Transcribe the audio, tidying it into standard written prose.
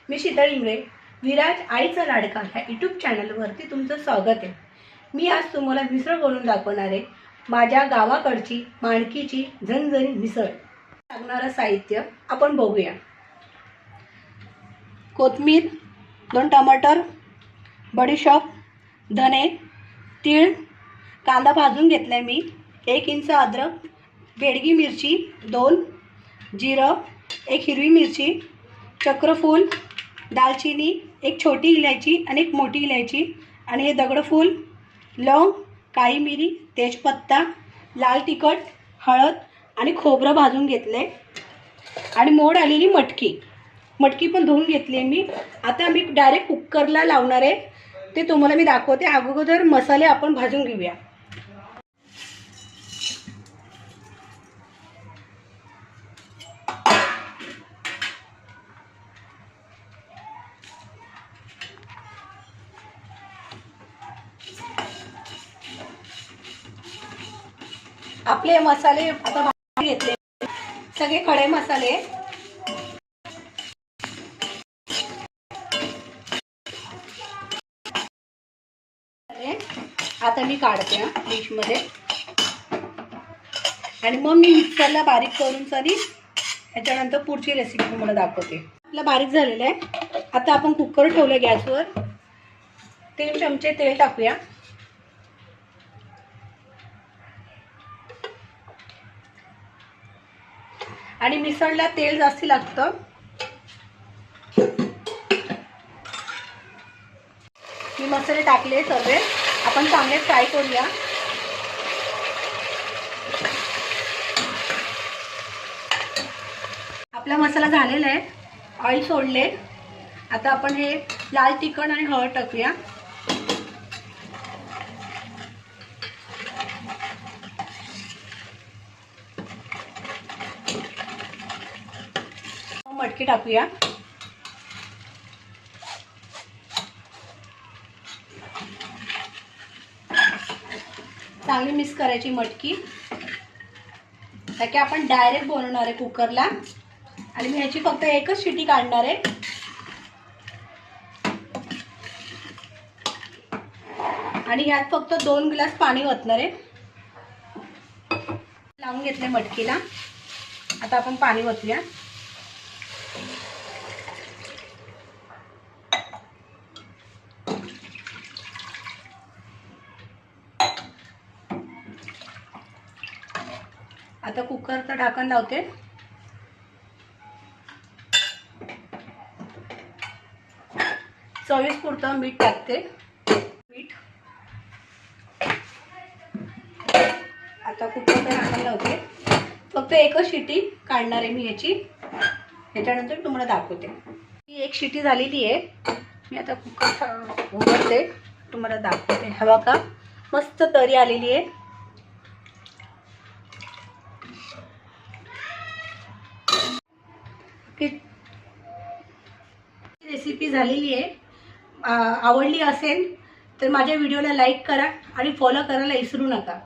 मी शीतल इंगळे, विराज आईचा लाडका ह्या यूट्यूब चॅनलवरती तुमचं स्वागत आहे। मी आज तुम्हाला मिसळ बनवून दाखवणार आहे। माझ्या गावाकडची माणकीची झणझणी मिसळ। लागणारं साहित्य आपण बघूया। कोथिंबीर, 2 टमाटर, बडीशोप, धने, तीळ, कांदा भाजून घेतलाय मी, 1 इंच अद्रक, बेडगी मिरची 2, जिरं, 1 हिरवी मिरची, चक्रफूल, दालचिनी, 1 छोटी इलायची आणि 1 मोठी इलायची, आणि हे दगडफूल, लवंग, काळी मिरी, तेजपत्ता, लाल तिखट, हळद आणि खोबरं भाजून घेतले, आणि मोड आलेली मटकी पण धुवून घेतली मी। आता मी डायरेक्ट कुकरला लावणार आहे, ते तुम्हाला मी दाखवते। अगोदर मसाले आपण भाजून घेऊया। आपले मसाले आता भाजून घेतले, सगळे खडे मसाले। आता मी काढते डिश मध्ये, आणि मग मी मिक्सरला बारीक करून तरी याच्यानंतर पुढची रेसिपी तुम्हाला दाखवते। आपला बारीक झालेला आहे। आता आपण कुकर ठेवलं गॅसवर, 3 चमचे तेल टाकूया, आणि मिसळला तेल जास्ती लागतं। मी मसाले टाकले सर्व, आपण चांगले फ्राय करूया। आपला मसाला झालेला आहे, ऑइल सोडले। आता आपण हे लाल तिखट आणि हळद टाकूया, मटकी टाकूया, चांगली मिक्स करायची मटकी, कारण आपण डायरेक्ट बनवणार आहे कुकरला, आणि मी ह्याची फक्त एकच शिटी काढणार आहे। आणि ह्यात फक्त 2 ग्लास पाणी ओतणार आहे। लावून घेतले मटकीला, आता आपण पाणी ओतूया। आता कुकरचं ढाकण लावते, चवीपुरतं मीठ टाकते, आता कुकरचं ढाकण लावते, फक्त एकच शिटी काढणार आहे मी ह्याची, ह्याच्यानंतर तुम्हाला दाखवते। ही 1 शिटी झालेली आहे, मी आता कुकर उघडते, तुम्हाला दाखवते। हवा का मस्त तरी आलेली आहे। रेसिपी झालेली आहे। आवडली असेल तर माझ्या व्हिडिओला लाईक करा आणि फॉलो करायला विसरू नका।